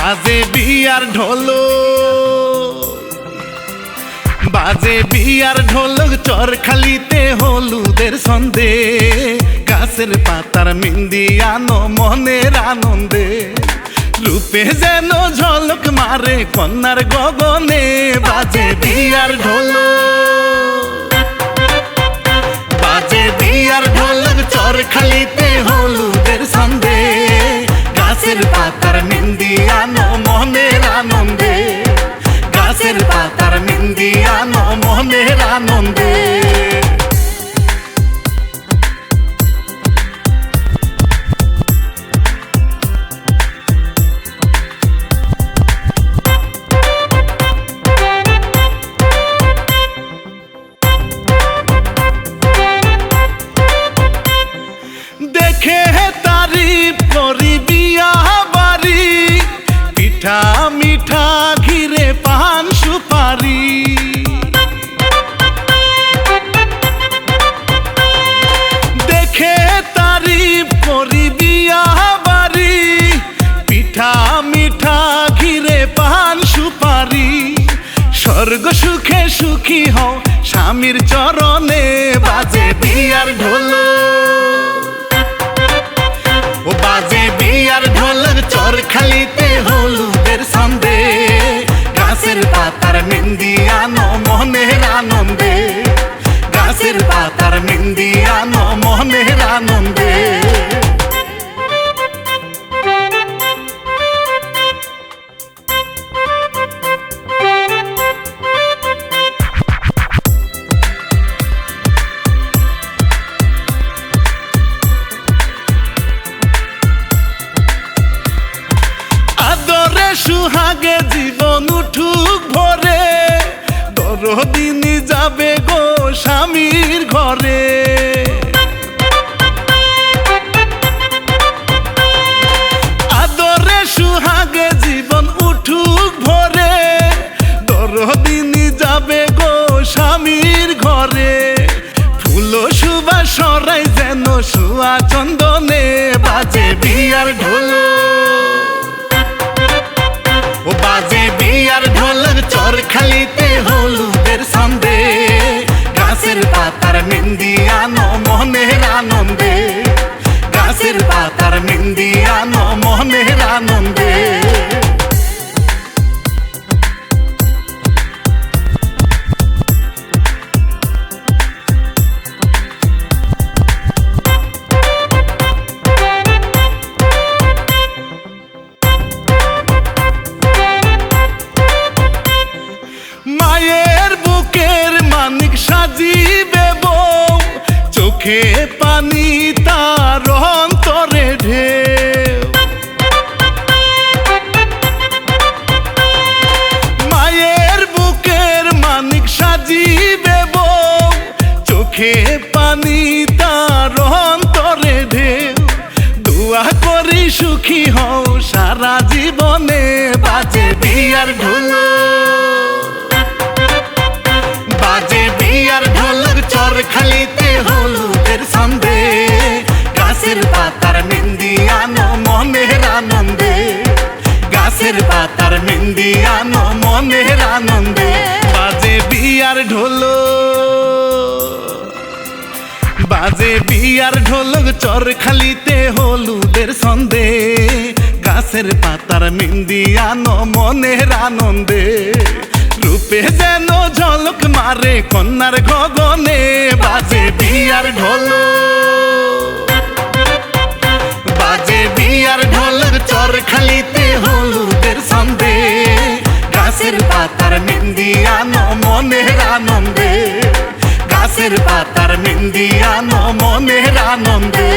বাজে বিয়ার ঢোলক চরখালিতে হলুদের ছন্দে, গাছের পাতার মেহেন্দি আনো মনের আনন্দে, রূপে যেন ঝলক মারে কন্যার গগনে। বাজে বিয়ার ঢোলক চরখালিতে হলুদের ছন্দে, গাছের পাতার মেহেন্দি আনো মনের আনন্দে, গাছের পাতার মেহেন্দি আনো মনের আনন্দে। দেখে তারিফ করি বিয়া বাড়ি, পিঠা মিঠা ঘিরে পান সুপারি। দেখে তারিফ করি বিয়া বাড়ি, পিঠা মিঠা ঘিরে পান সুপারি। স্বর্গ সুখে সুখী হও স্বামীর চরণে। বাজে বিয়ার ঢোলক চরখালিতে হলুদের ছন্দে, গাছের পাতার মেহেন্দি আনো মনের আনন্দে, গাছের পাতার মেহেন্দি আনো মনের আনন্দে। সুহাগে জীবন উঠুক ভরে, দরদিনী যাবে গো স্বামীর ঘরে। আদরে সুহাগে জীবন উঠুক ভরে, দরদিনী যাবে গো স্বামীর ঘরে। ফুল সুবাস সরাই যেন সুয়া চন্দনে। বাজে বিয়ার ঢোলক চরখালিতে হলুদের ছন্দে, গাছের পাতার মেহেন্দি আনো মনের আনন্দে, গাছের পাতার মেহেন্দি আনো মনের আনন্দে। মায়ের বুকের মানিক সাজিবে বউ, চোখে পানি তার অন্তরে ঢেউ। মায়ের বুকের মানিক সাজিবে বউ, চোখে পানি তার অন্তরে ঢেউ। দোয়া করি সুখী হও সারা জীবনে। বাজে বিয়ার ঢোলক চরখালিতে হলুদের ছন্দে, গাছের পাতার মেহেন্দি আনো মনের আনন্দে, গাছের পাতার মেহেন্দি আনো মনের আনন্দে। বাজে বিয়ার ঢোলক চরখালিতে হলুদের ছন্দে, গাছের পাতার মেহেন্দি আনো মনের আনন্দে, রূপে যেন ঝলক মারে কন্যার গগনে। বাজে বিয়ার ঢোলক চরখালিতে হলুদের ছন্দে, গাছের পাতার মেহেন্দি আনো মনের আনন্দে, গাছের পাতার মেহেন্দি আনো মনের আনন্দে।